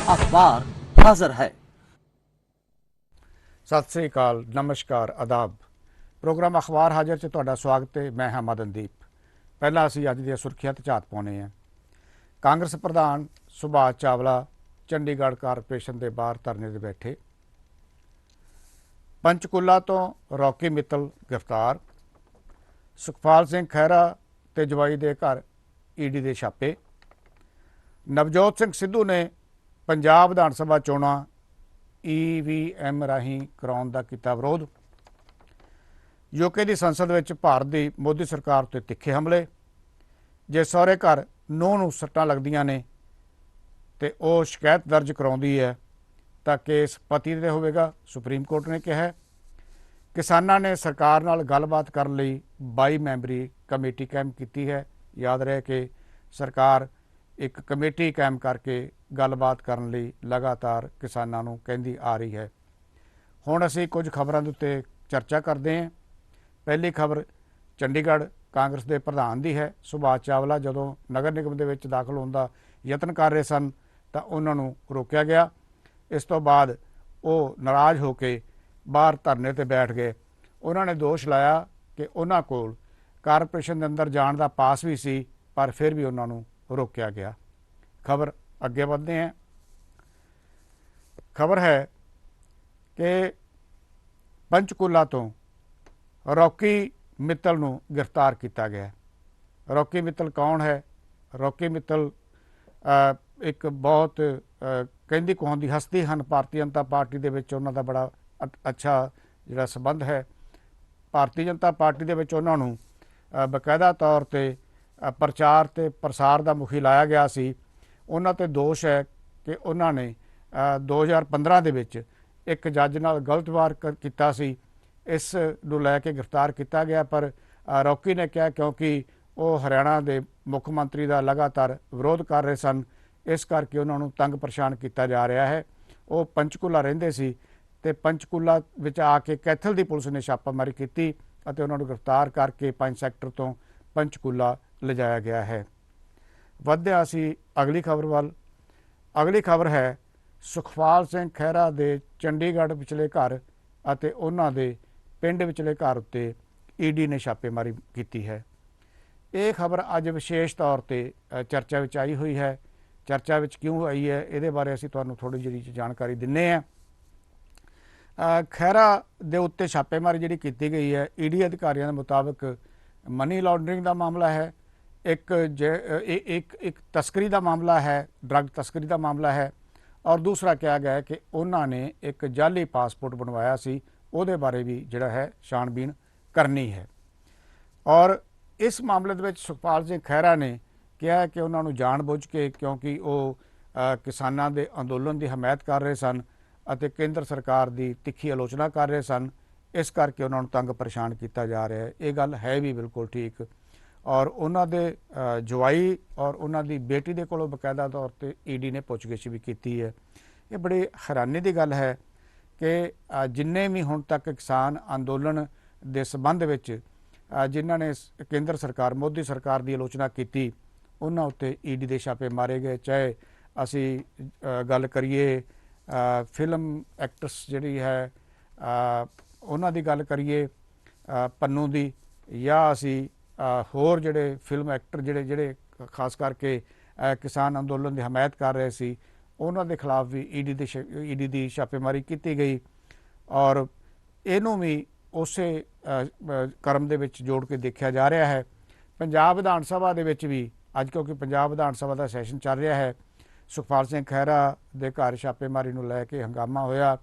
अखबार हाजिर है। सत श्री अकाल, नमस्कार, आदाब। प्रोग्राम अखबार हाजिर च तुहाडा स्वागत है। मैं हाँ मदनदीप। पहला असीं अज दी सुर्खियां ते झात पाउने हैं। कांग्रेस प्रधान सुभाष चावला चंडीगढ़ कारपोरेशन के बाहर धरने ते बैठे। पंचकूला तो रॉकी मित्तल गिरफ्तार। सुखपाल सिंह खैरा ते जवाई दे घर ईडी दे छापे। नवजोत सिंह सिद्धू ने पंजाब विधान सभा चोणां EVM राਹੀਂ कराउण दा कीता विरोध। यूके की संसद में भारत की मोदी सरकार ते तिखे हमले। जे सहुरे घर नूंह नूं सट्टां लगदियां ने ते वो शिकायत दर्ज कराउंदी है तो केस पति ते होवेगा, सुप्रीम कोर्ट ने कहा है। किसानां ने सरकार नाल गलबात करन लई 22 मैंबरी कमेटी कायम की है। याद रहे कि सरकार एक कमेटी कायम करके गलबात करन लई लगातार किसानां नूं कहंदी आ रही है। हुण असीं कुछ खबरां दे उत्ते चर्चा करते हैं। पहली खबर चंडीगढ़ कांग्रेस के प्रधान की है। सुभाष चावला जदों नगर निगम दे विच दाखल होण दा यतन कर रहे सन तां उन्हां नूं रोकिया गया। इस तो बाद वो नाराज़ होके बाहर धरने ते बैठ गए। उन्होंने दोष लाया कि उन्हां कोल कारपोरेशन के अंदर जाण दा पास भी सी, पर फिर भी उन्हां नूं रोकिया गया। खबर अगे बढ़ते हैं। खबर है कि पंचकूला तो रॉकी मित्तल नूं गिरफ्तार किया गया। रॉकी मित्तल कौन है? रॉकी मित्तल एक बहुत कहंदी कहाउंदी हस्ती हैं। भारतीय जनता पार्टी दे विच उन्हां दा बड़ा अच्छा जिहड़ा संबंध है। भारतीय जनता पार्टी दे विच उन्हां नूं बकायदा तौर ते प्रचार ते प्रसार का मुखी लाया गया सी। उन्हां ते दोष है कि उन्हां ने 2015 दे विच एक जज नाल गलत व्यवहार कीता सी। इस नूं लै के गिरफ्तार किया गया। पर रॉकी ने कहा क्योंकि वो हरियाणा के मुख मंत्री का लगातार विरोध कर रहे सन, इस करके उन्होंने तंग परेशान किया जा रहा है। वो पंचकूला रहिंदे सी ते पंचकूला विच आके कैथल की पुलिस ने छापामारी की और उन्होंने गिरफ्तार करके 5 सैक्टर तो पंचकूला ले जाया गया है। वधदे असीं अगली खबर वाल। अगली खबर है सुखपाल सिंह खैरा के चंडीगढ़ विचले घर और उन्हां दे पिंड विचले घर उत्ते ईडी ने छापेमारी की है। ये खबर अज विशेष तौर पर चर्चा विच आई हुई है। चर्चा विच क्यों आई है ये बारे असीं तुहानूं थोड़ी जी जानकारी दिंदे हैं। खैरा दे उत्ते छापेमारी जिहड़ी कीती गई है, ईडी अधिकारियों के मुताबिक मनी लॉन्ड्रिंग का मामला है, एक तस्करी का मामला है, ड्रग तस्करी का मामला है, और दूसरा कहा गया है कि उन्होंने एक जाली पासपोर्ट बनवाया सी, उहदे बारे भी जिहड़ा है छानबीन करनी है। और इस मामले दे विच सुखपाल सिंह खैरा ने कहा कि उन्होंने जानबूझ के, क्योंकि वो किसानां दे अंदोलन की हमायत कर रहे सन ਅਤੇ केंद्र सरकार की तिखी आलोचना कर रहे सन, इस करके उन्होंने तंग परेशान किया जा रहा है। ये गल है भी बिल्कुल ठीक। और उन्होंने जवाई और उन्होंने बेटी के कोलों बकायदा तौर पर ईडी ने पुछगिछ भी की है। ये बड़ी हैरानी की गल है कि जिन्ने भी हुण तक किसान अंदोलन के संबंध में जिन्हों ने केंद्र सरकार मोदी सरकार की आलोचना की, उन्होंने उत्ते ईडी के छापे मारे गए। चाहे असी गल करिए फिल्म एक्ट्रस जिहड़ी है उन्हां दी गल करिए पन्नू दी, या असी होर जिहड़े फिल्म एक्टर जिहड़े जिहड़े खास करके किसान अंदोलन की हमायत कर रहे सी, उन्हां दे खिलाफ भी ईडी की छापेमारी की गई। और इनू भी उस क्रम दे विच जोड़ के देखा जा रहा है। पंजाब विधान सभा दे विच भी अज, क्योंकि पंजाब विधान सभा का सैशन चल रहा है, सुखपाल सिंह खैरा के घर छापेमारी नूं लैके हंगामा होया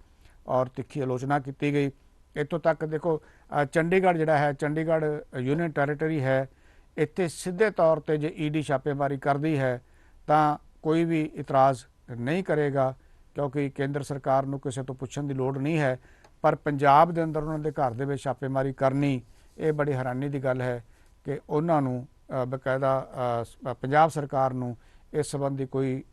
और तिखी आलोचना की गई। इतों तक देखो चंडीगढ़ जिहड़ा है, चंडीगढ़ यूनियन टैरेटरी है, इत्थे सीधे तौर पर जे ईडी छापेमारी करती है तो कोई भी इतराज़ नहीं करेगा, क्योंकि केंद्र सरकार नूं किसी तो पुछण की लोड़ नहीं है। पर पंजाब के अंदर उन्होंने घर दे विच छापेमारी करनी, ये बड़ी हैरानी की गल है कि उन्हां नूं बकायदा पंजाब सरकार नूं इस संबंधी कोई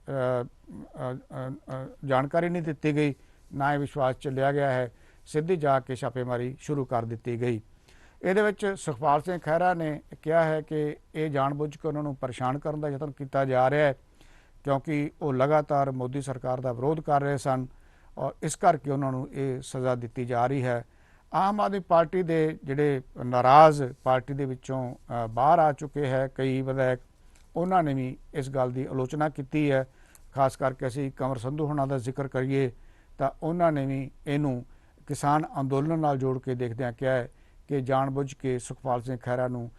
जानकारी नहीं दी गई, ना ही विश्वास च लिया गया है। सीधी जाके छापेमारी शुरू कर दी गई। ये सुखपाल सिंह खैरा ने कहा है कि यह जानबूझ के उन्होंने परेशान करने का यतन किया जा रहा है। ਕਿਉਂਕਿ ਉਹ ਲਗਾਤਾਰ ਮੋਦੀ ਸਰਕਾਰ ਦਾ ਵਿਰੋਧ ਕਰ ਰਹੇ ਸਨ ਔਰ ਇਸ ਕਰਕੇ ਉਹਨਾਂ ਨੂੰ ਇਹ ਸਜ਼ਾ ਦਿੱਤੀ ਜਾ ਰਹੀ ਹੈ। ਆਮ ਆਦਮੀ ਪਾਰਟੀ ਦੇ ਜਿਹੜੇ ਨਾਰਾਜ਼ ਪਾਰਟੀ ਦੇ ਵਿੱਚੋਂ ਬਾਹਰ ਆ ਚੁੱਕੇ ਹੈ ਕਈ ਵਿਧਾਇਕ, ਉਹਨਾਂ ਨੇ ਵੀ ਇਸ ਗੱਲ ਦੀ ਆਲੋਚਨਾ ਕੀਤੀ ਹੈ। ਖਾਸ ਕਰਕੇ ਅਸੀਂ ਕੰਵਰ ਸੰਧੂ ਹੋਣਾ ਦਾ ਜ਼ਿਕਰ ਕਰੀਏ ਤਾਂ ਉਹਨਾਂ ਨੇ ਵੀ ਇਹਨੂੰ ਕਿਸਾਨ ਅੰਦੋਲਨ ਨਾਲ ਜੋੜ ਕੇ ਦੇਖਦਿਆਂ ਕਿਹਾ ਹੈ ਕਿ ਜਾਣਬੁੱਝ ਕੇ ਸੁਖਪਾਲ ਸਿੰਘ ਖਹਿਰਾ ਨੂੰ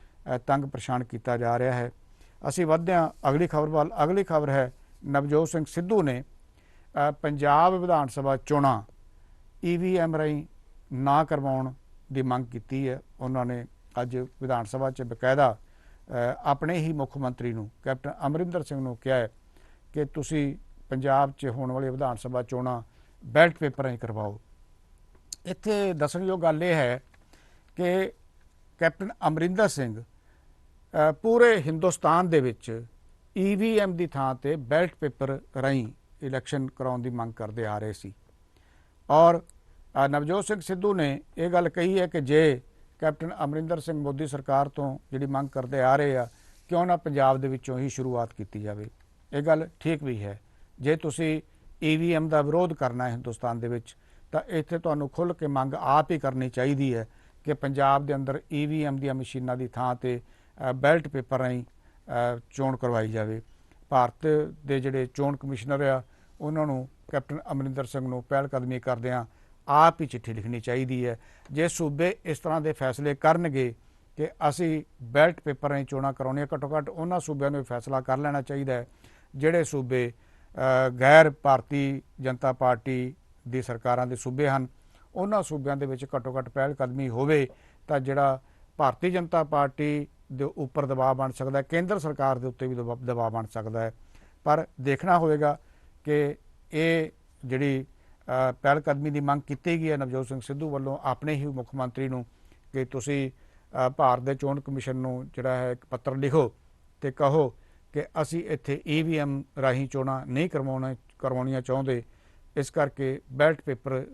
ਤੰਗ ਪਰੇਸ਼ਾਨ ਕੀਤਾ ਜਾ ਰਿਹਾ ਹੈ। ਅਸੀਂ ਵਧਦੇ ਹਾਂ ਅਗਲੀ ਖਬਰ ਵੱਲ। ਅਗਲੀ ਖਬਰ ਹੈ ਨਵਜੋਤ ਸਿੰਘ ਸਿੱਧੂ ਨੇ ਪੰਜਾਬ ਵਿਧਾਨ ਸਭਾ ਚੋਣਾਂ EVM ਰਾਹੀਂ ਨਾ ਕਰਵਾਉਣ ਦੀ ਮੰਗ ਕੀਤੀ ਹੈ। ਉਹਨਾਂ ਨੇ ਅੱਜ ਵਿਧਾਨ ਸਭਾ 'ਚ ਬਕਾਇਦਾ ਆਪਣੇ ਹੀ ਮੁੱਖ ਮੰਤਰੀ ਨੂੰ ਕੈਪਟਨ ਅਮਰਿੰਦਰ ਸਿੰਘ ਨੂੰ ਕਿਹਾ ਹੈ ਕਿ ਤੁਸੀਂ ਪੰਜਾਬ 'ਚ ਹੋਣ ਵਾਲੀ ਵਿਧਾਨ ਸਭਾ ਚੋਣਾਂ ਬੈਲਟ ਪੇਪਰ ਰਾਹੀਂ ਕਰਵਾਓ। ਇੱਥੇ ਦੱਸਣਯੋਗ ਗੱਲ ਇਹ ਹੈ ਕਿ ਕੈਪਟਨ ਅਮਰਿੰਦਰ ਸਿੰਘ ਪੂਰੇ ਹਿੰਦੁਸਤਾਨ ਦੇ ਵਿੱਚ EVM ਦੀ ਥਾਂ ਤੇ ਬੈਲਟ ਪੇਪਰ ਰਾਹੀਂ ਇਲੈਕਸ਼ਨ ਕਰਾਉਣ ਦੀ ਮੰਗ ਕਰਦੇ ਆ ਰਹੇ ਸੀ ਔਰ ਨਵਜੋਤ ਸਿੰਘ ਸਿੱਧੂ ਨੇ ਇਹ ਗੱਲ ਕਹੀ ਹੈ ਕਿ ਜੇ ਕੈਪਟਨ ਅਮਰਿੰਦਰ ਸਿੰਘ ਮੋਦੀ ਸਰਕਾਰ ਤੋਂ ਜਿਹੜੀ ਮੰਗ ਕਰਦੇ ਆ ਰਹੇ ਆ ਕਿਉਂ ਨਾ ਪੰਜਾਬ ਦੇ ਵਿੱਚੋਂ ਹੀ ਸ਼ੁਰੂਆਤ ਕੀਤੀ ਜਾਵੇ। ਇਹ ਗੱਲ ਠੀਕ ਵੀ ਹੈ। ਜੇ ਤੁਸੀਂ EVM ਦਾ ਵਿਰੋਧ ਕਰਨਾ ਹੈ ਹਿੰਦੁਸਤਾਨ ਦੇ ਵਿੱਚ ਤਾਂ ਇੱਥੇ ਤੁਹਾਨੂੰ ਖੁੱਲ੍ਹ ਕੇ ਮੰਗ ਆਪ ਹੀ ਕਰਨੀ ਚਾਹੀਦੀ ਹੈ ਕਿ ਪੰਜਾਬ ਦੇ ਅੰਦਰ EVM ਦੀਆਂ ਮਸ਼ੀਨਾਂ ਦੀ ਥਾਂ ਤੇ ਬੈਲਟ ਪੇਪਰ ਰਾਹੀਂ ਚੋਣ ਕਰਵਾਈ ਜਾਵੇ। ਭਾਰਤ ਦੇ ਜਿਹੜੇ ਚੋਣ ਕਮਿਸ਼ਨਰ ਆ ਉਹਨਾਂ ਨੂੰ ਕੈਪਟਨ ਅਮਰਿੰਦਰ ਸਿੰਘ ਨੂੰ ਪਹਿਲ ਕਦਮੀ ਕਰਦਿਆਂ ਆਪ ਹੀ ਚਿੱਠੀ ਲਿਖਣੀ ਚਾਹੀਦੀ ਹੈ। ਜੇ ਸੂਬੇ ਇਸ ਤਰ੍ਹਾਂ ਦੇ ਫੈਸਲੇ ਕਰਨਗੇ ਕਿ ਅਸੀਂ ਬੈਲਟ ਪੇਪਰ ਰਾਹੀਂ ਚੋਣਾਂ ਕਰਾਉਣੀਆਂ, ਘੱਟੋ ਘੱਟ ਉਹਨਾਂ ਸੂਬਿਆਂ ਨੂੰ ਫੈਸਲਾ ਕਰ ਲੈਣਾ ਚਾਹੀਦਾ ਹੈ ਜਿਹੜੇ ਸੂਬੇ ਗੈਰ ਭਾਰਤੀ ਜਨਤਾ ਪਾਰਟੀ ਦੀ ਸਰਕਾਰਾਂ ਦੇ ਸੂਬੇ ਹਨ। ਉਹਨਾਂ ਸੂਬਿਆਂ ਦੇ ਵਿੱਚ ਘੱਟੋ ਘੱਟ ਪਹਿਲ ਕਦਮੀ ਹੋਵੇ ਤਾਂ ਜਿਹੜਾ ਭਾਰਤੀ ਜਨਤਾ ਪਾਰਟੀ ਦੇ ਉੱਪਰ ਦਬਾਅ ਬਣ ਸਕਦਾ ਹੈ, ਕੇਂਦਰ ਸਰਕਾਰ ਦੇ ਉੱਤੇ ਵੀ ਦਬਾਅ ਬਣ ਸਕਦਾ ਹੈ। ਪਰ ਦੇਖਣਾ ਹੋਵੇਗਾ ਕਿ ਇਹ ਜਿਹੜੀ ਪਹਿਲ ਕਦਮੀ ਦੀ ਮੰਗ ਕੀਤੀ ਗਈ ਹੈ ਨਵਜੋਤ ਸਿੰਘ ਸਿੱਧੂ ਵੱਲੋਂ ਆਪਣੇ ਹੀ ਮੁੱਖ ਮੰਤਰੀ ਨੂੰ ਕਿ ਤੁਸੀਂ ਭਾਰਤ ਦੇ ਚੋਣ ਕਮਿਸ਼ਨ ਨੂੰ ਜਿਹੜਾ ਹੈ ਇੱਕ ਪੱਤਰ ਲਿਖੋ ਤੇ ਕਹੋ ਕਿ ਅਸੀਂ ਇੱਥੇ EVM ਰਾਹੀਂ ਚੋਣਾਂ ਨਹੀਂ ਕਰਵਾਉਣੀਆਂ ਚਾਹੁੰਦੇ, ਇਸ ਕਰਕੇ ਬੈਲਟ ਪੇਪਰ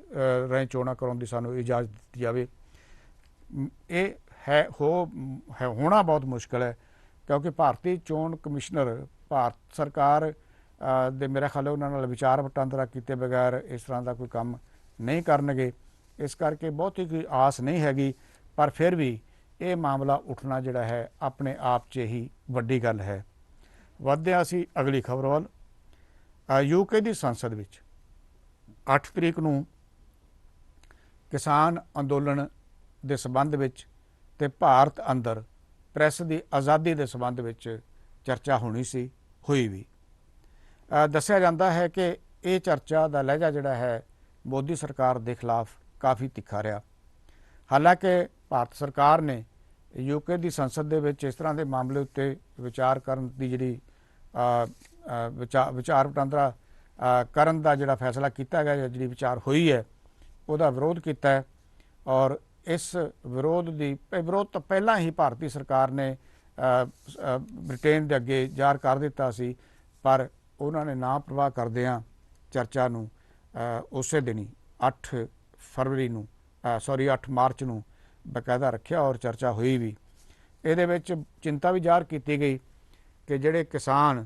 ਰਾਹੀਂ ਚੋਣਾਂ ਕਰਾਉਣ ਦੀ ਸਾਨੂੰ ਇਜਾਜ਼ਤ ਦਿੱਤੀ ਜਾਵੇ। ਇਹ ਹੋਣਾ ਬਹੁਤ ਮੁਸ਼ਕਿਲ ਹੈ ਕਿਉਂਕਿ ਭਾਰਤੀ ਚੋਣ ਕਮਿਸ਼ਨਰ ਭਾਰਤ ਸਰਕਾਰ ਦੇ ਮੇਰੇ ਖਿਆਲ ਉਹਨਾਂ ਨਾਲ ਵਿਚਾਰ ਵਟਾਂਦਰਾ ਕੀਤੇ ਬਗੈਰ ਇਸ ਤਰ੍ਹਾਂ ਦਾ ਕੋਈ ਕੰਮ ਨਹੀਂ ਕਰਨਗੇ। ਇਸ ਕਰਕੇ ਬਹੁਤੀ ਕੋਈ ਆਸ ਨਹੀਂ ਹੈਗੀ, ਪਰ ਫਿਰ ਵੀ ਇਹ ਮਾਮਲਾ ਉੱਠਣਾ ਜਿਹੜਾ ਹੈ ਆਪਣੇ ਆਪ 'ਚ ਹੀ ਵੱਡੀ ਗੱਲ ਹੈ। ਵਧਦੇ ਹਾਂ ਅਸੀਂ ਅਗਲੀ ਖਬਰ ਵੱਲ। UK ਦੀ ਸੰਸਦ ਵਿੱਚ 8 ਤਰੀਕ ਨੂੰ ਕਿਸਾਨ ਅੰਦੋਲਨ ਦੇ ਸੰਬੰਧ ਵਿੱਚ ਤੇ ਭਾਰਤ ਅੰਦਰ ਪ੍ਰੈਸ ਦੀ ਆਜ਼ਾਦੀ ਦੇ ਸੰਬੰਧ ਵਿੱਚ ਚਰਚਾ ਹੋਈ ਵੀ। ਦੱਸਿਆ ਜਾਂਦਾ ਹੈ ਕਿ ਇਹ ਚਰਚਾ ਦਾ ਲਹਿਜਾ ਜਿਹੜਾ ਹੈ ਮੋਦੀ ਸਰਕਾਰ ਦੇ ਖਿਲਾਫ ਕਾਫੀ ਤਿੱਖਾ ਰਿਹਾ। ਹਾਲਾਂਕਿ ਭਾਰਤ ਸਰਕਾਰ ਨੇ UK ਦੀ ਸੰਸਦ ਦੇ ਵਿੱਚ ਇਸ ਤਰ੍ਹਾਂ ਦੇ ਮਾਮਲੇ ਉੱਤੇ ਵਿਚਾਰ ਕਰਨ ਦੀ ਜਿਹੜੀ ਵਿਚਾਰ ਵਟਾਂਦਰਾ ਕਰਨ ਦਾ ਜਿਹੜਾ ਫੈਸਲਾ ਕੀਤਾ ਗਿਆ, ਜਿਹੜੀ ਵਿਚਾਰ ਹੋਈ ਹੈ ਉਹਦਾ ਵਿਰੋਧ ਕੀਤਾ ਹੈ ਔਰ ਇਸ ਵਿਰੋਧ ਤੋਂ ਪਹਿਲਾਂ ਹੀ ਭਾਰਤੀ ਸਰਕਾਰ ਨੇ ਬ੍ਰਿਟੇਨ ਦੇ ਅੱਗੇ ਜ਼ਾਹਰ ਕਰ ਦਿੱਤਾ ਸੀ, ਪਰ ਉਹਨਾਂ ਨੇ ਨਾ ਪ੍ਰਵਾਹ ਕਰਦਿਆਂ ਚਰਚਾ ਨੂੰ ਉਸੇ ਦਿਨ ਹੀ 8 ਮਾਰਚ ਨੂੰ ਬਕਾਇਦਾ ਰੱਖਿਆ ਔਰ ਚਰਚਾ ਹੋਈ ਵੀ। ਇਹਦੇ ਵਿੱਚ ਚਿੰਤਾ ਵੀ ਜ਼ਾਹਰ ਕੀਤੀ ਗਈ ਕਿ ਜਿਹੜੇ ਕਿਸਾਨ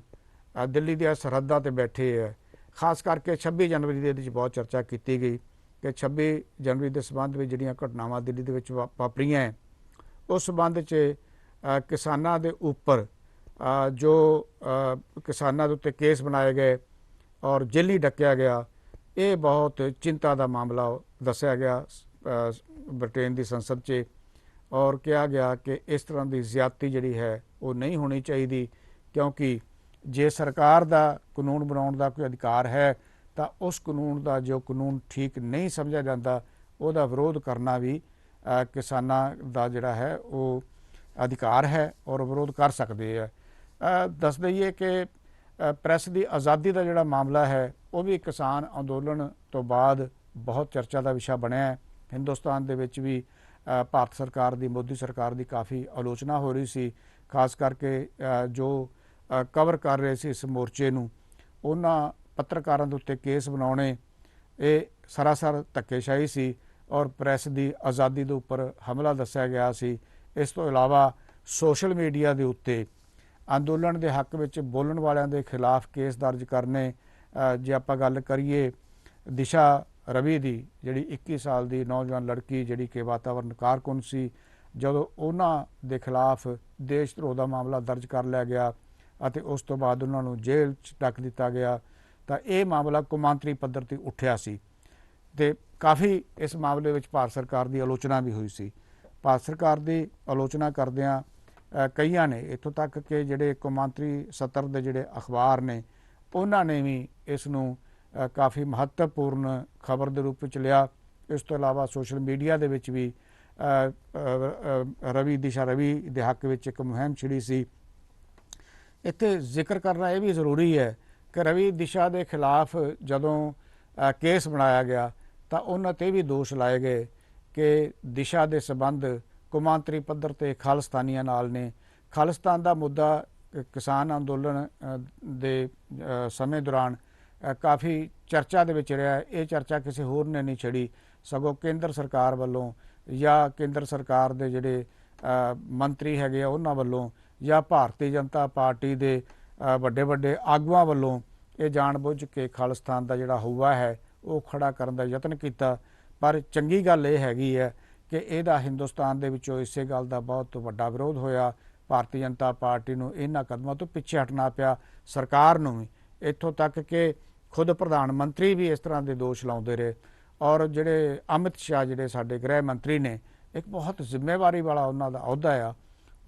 ਦਿੱਲੀ ਦੀਆਂ ਸਰਹੱਦਾਂ 'ਤੇ ਬੈਠੇ ਹੈ, ਖਾਸ ਕਰਕੇ 26 ਜਨਵਰੀ ਦੇ ਇਹਦੇ 'ਚ ਬਹੁਤ ਚਰਚਾ ਕੀਤੀ ਗਈ ਕਿ 26 ਜਨਵਰੀ ਦੇ ਸੰਬੰਧ ਵਿੱਚ ਜਿਹੜੀਆਂ ਘਟਨਾਵਾਂ ਦਿੱਲੀ ਦੇ ਵਿੱਚ ਵਾਪਰੀਆਂ ਹੈ ਉਸ ਸੰਬੰਧ 'ਚ ਕਿਸਾਨਾਂ ਦੇ ਉੱਪਰ ਜੋ ਕਿਸਾਨਾਂ ਦੇ ਉੱਤੇ ਕੇਸ ਬਣਾਏ ਗਏ ਔਰ ਜੇਲੀ ਡੱਕਿਆ ਗਿਆ, ਇਹ ਬਹੁਤ ਚਿੰਤਾ ਦਾ ਮਾਮਲਾ ਦੱਸਿਆ ਗਿਆ ਬ੍ਰਿਟੇਨ ਦੀ ਸੰਸਦ 'ਚ ਔਰ ਕਿਹਾ ਗਿਆ ਕਿ ਇਸ ਤਰ੍ਹਾਂ ਦੀ ਜ਼ਿਆਦਤੀ ਜਿਹੜੀ ਹੈ ਉਹ ਨਹੀਂ ਹੋਣੀ ਚਾਹੀਦੀ, ਕਿਉਂਕਿ ਜੇ ਸਰਕਾਰ ਦਾ ਕਾਨੂੰਨ ਬਣਾਉਣ ਦਾ ਕੋਈ ਅਧਿਕਾਰ ਹੈ ਤਾਂ ਉਸ ਕਾਨੂੰਨ ਦਾ ਜੋ ਕਾਨੂੰਨ ਠੀਕ ਨਹੀਂ ਸਮਝਿਆ ਜਾਂਦਾ ਉਹਦਾ ਵਿਰੋਧ ਕਰਨਾ ਵੀ ਕਿਸਾਨਾਂ ਦਾ ਜਿਹੜਾ ਹੈ ਉਹ ਅਧਿਕਾਰ ਹੈ ਔਰ ਵਿਰੋਧ ਕਰ ਸਕਦੇ ਹੈ। ਦੱਸ ਦਈਏ ਕਿ ਪ੍ਰੈਸ ਦੀ ਆਜ਼ਾਦੀ ਦਾ ਜਿਹੜਾ ਮਾਮਲਾ ਹੈ ਉਹ ਵੀ ਕਿਸਾਨ ਅੰਦੋਲਨ ਤੋਂ ਬਾਅਦ ਬਹੁਤ ਚਰਚਾ ਦਾ ਵਿਸ਼ਾ ਬਣਿਆ ਹੈ। ਹਿੰਦੁਸਤਾਨ ਦੇ ਵਿੱਚ ਵੀ ਭਾਰਤ ਸਰਕਾਰ ਦੀ, ਮੋਦੀ ਸਰਕਾਰ ਦੀ ਕਾਫੀ ਆਲੋਚਨਾ ਹੋ ਰਹੀ ਸੀ, ਖਾਸ ਕਰਕੇ ਜੋ ਕਵਰ ਕਰ ਰਹੇ ਸੀ ਇਸ ਮੋਰਚੇ ਨੂੰ, ਉਹਨਾਂ ਪੱਤਰਕਾਰਾਂ ਦੇ ਉੱਤੇ ਕੇਸ ਬਣਾਉਣੇ ਇਹ ਸਰਾਸਰ ਧੱਕੇਸ਼ਾਹੀ ਸੀ ਔਰ ਪ੍ਰੈਸ ਦੀ ਆਜ਼ਾਦੀ ਦੇ ਉੱਪਰ ਹਮਲਾ ਦੱਸਿਆ ਗਿਆ ਸੀ। ਇਸ ਤੋਂ ਇਲਾਵਾ ਸੋਸ਼ਲ ਮੀਡੀਆ ਦੇ ਉੱਤੇ ਅੰਦੋਲਨ ਦੇ ਹੱਕ ਵਿੱਚ ਬੋਲਣ ਵਾਲਿਆਂ ਦੇ ਖਿਲਾਫ ਕੇਸ ਦਰਜ ਕਰਨੇ। ਜੇ ਆਪਾਂ ਗੱਲ ਕਰੀਏ ਦਿਸ਼ਾ ਰਵੀ ਦੀ, ਜਿਹੜੀ 21 ਸਾਲ ਦੀ ਨੌਜਵਾਨ ਲੜਕੀ ਜਿਹੜੀ ਕਿ ਵਾਤਾਵਰਨ ਕਾਰਕੁਨ ਸੀ, ਜਦੋਂ ਉਹਨਾਂ ਦੇ ਖਿਲਾਫ ਦੇਸ਼ ਧਰੋਹ ਦਾ ਮਾਮਲਾ ਦਰਜ ਕਰ ਲਿਆ ਗਿਆ ਅਤੇ ਉਸ ਤੋਂ ਬਾਅਦ ਉਹਨਾਂ ਨੂੰ ਜੇਲ੍ਹ 'ਚ ਡੱਕ ਦਿੱਤਾ ਗਿਆ, ਤਾਂ ਇਹ ਮਾਮਲਾ ਕੌਮਾਂਤਰੀ ਪੱਧਰ 'ਤੇ ਉੱਠਿਆ ਸੀ ਅਤੇ ਕਾਫੀ ਇਸ ਮਾਮਲੇ ਵਿੱਚ ਭਾਰਤ ਸਰਕਾਰ ਦੀ ਆਲੋਚਨਾ ਵੀ ਹੋਈ ਸੀ। ਭਾਰਤ ਸਰਕਾਰ ਦੀ ਆਲੋਚਨਾ ਕਰਦਿਆਂ ਕਈਆਂ ਨੇ, ਇੱਥੋਂ ਤੱਕ ਕਿ ਜਿਹੜੇ ਕੌਮਾਂਤਰੀ ਸਤਰ ਦੇ ਜਿਹੜੇ ਅਖਬਾਰ ਨੇ ਉਹਨਾਂ ਨੇ ਵੀ ਇਸ ਨੂੰ ਕਾਫੀ ਮਹੱਤਵਪੂਰਨ ਖਬਰ ਦੇ ਰੂਪ ਵਿੱਚ ਲਿਆ। ਇਸ ਤੋਂ ਇਲਾਵਾ ਸੋਸ਼ਲ ਮੀਡੀਆ ਦੇ ਵਿੱਚ ਵੀ ਦਿਸ਼ਾ ਰਵੀ ਦੇ ਹੱਕ ਵਿੱਚ ਇੱਕ ਮੁਹਿੰਮ ਛਿੜੀ ਸੀ। ਇੱਥੇ ਜ਼ਿਕਰ ਕਰਨਾ ਇਹ ਵੀ ਜ਼ਰੂਰੀ ਹੈ ਕਿ ਰਵੀ ਦਿਸ਼ਾ ਦੇ ਖਿਲਾਫ ਜਦੋਂ ਕੇਸ ਬਣਾਇਆ ਗਿਆ ਤਾਂ ਉਹਨਾਂ 'ਤੇ ਵੀ ਦੋਸ਼ ਲਾਏ ਗਏ ਕਿ ਦਿਸ਼ਾ ਦੇ ਸਬੰਧ ਕੌਮਾਂਤਰੀ ਪੱਧਰ 'ਤੇ ਖਾਲਿਸਤਾਨੀਆਂ ਨਾਲ ਨੇ। ਖਾਲਿਸਤਾਨ ਦਾ ਮੁੱਦਾ ਕਿਸਾਨ ਅੰਦੋਲਨ ਦੇ ਸਮੇਂ ਦੌਰਾਨ ਕਾਫੀ ਚਰਚਾ ਦੇ ਵਿੱਚ ਰਿਹਾ। ਇਹ ਚਰਚਾ ਕਿਸੇ ਹੋਰ ਨੇ ਨਹੀਂ ਛੜੀ, ਸਗੋਂ ਕੇਂਦਰ ਸਰਕਾਰ ਵੱਲੋਂ ਜਾਂ ਕੇਂਦਰ ਸਰਕਾਰ ਦੇ ਜਿਹੜੇ ਮੰਤਰੀ ਹੈਗੇ ਆ ਉਹਨਾਂ ਵੱਲੋਂ ਜਾਂ ਭਾਰਤੀ ਜਨਤਾ ਪਾਰਟੀ ਦੇ ਵੱਡੇ ਵੱਡੇ ਆਗੂਆਂ ਵੱਲੋਂ ਇਹ ਜਾਣਬੁੱਝ ਕੇ ਖਾਲਿਸਤਾਨ ਦਾ ਜਿਹੜਾ ਹਊਆ ਹੈ ਉਹ ਖੜਾ ਕਰਨ ਦਾ ਯਤਨ ਕੀਤਾ। ਪਰ ਚੰਗੀ ਗੱਲ ਇਹ ਹੈਗੀ ਹੈ ਕਿ ਇਹਦਾ ਹਿੰਦੁਸਤਾਨ ਦੇ ਵਿੱਚੋਂ ਇਸੇ ਗੱਲ ਦਾ ਬਹੁਤ ਵੱਡਾ ਵਿਰੋਧ ਹੋਇਆ। ਭਾਰਤੀ ਜਨਤਾ ਪਾਰਟੀ ਨੂੰ ਇਹਨਾਂ ਕਦਮਾਂ ਤੋਂ ਪਿੱਛੇ ਹਟਣਾ ਪਿਆ, ਸਰਕਾਰ ਨੂੰ ਵੀ, ਇੱਥੋਂ ਤੱਕ ਕਿ ਖੁਦ ਪ੍ਰਧਾਨ ਮੰਤਰੀ ਵੀ ਇਸ ਤਰ੍ਹਾਂ ਦੇ ਦੋਸ਼ ਲਾਉਂਦੇ ਰਹੇ। ਔਰ ਜਿਹੜੇ ਅਮਿਤ ਸ਼ਾਹ ਜਿਹੜੇ ਸਾਡੇ ਗ੍ਰਹਿ ਮੰਤਰੀ ਨੇ, ਇੱਕ ਬਹੁਤ ਜ਼ਿੰਮੇਵਾਰੀ ਵਾਲਾ ਉਹਨਾਂ ਦਾ ਅਹੁਦਾ ਆ,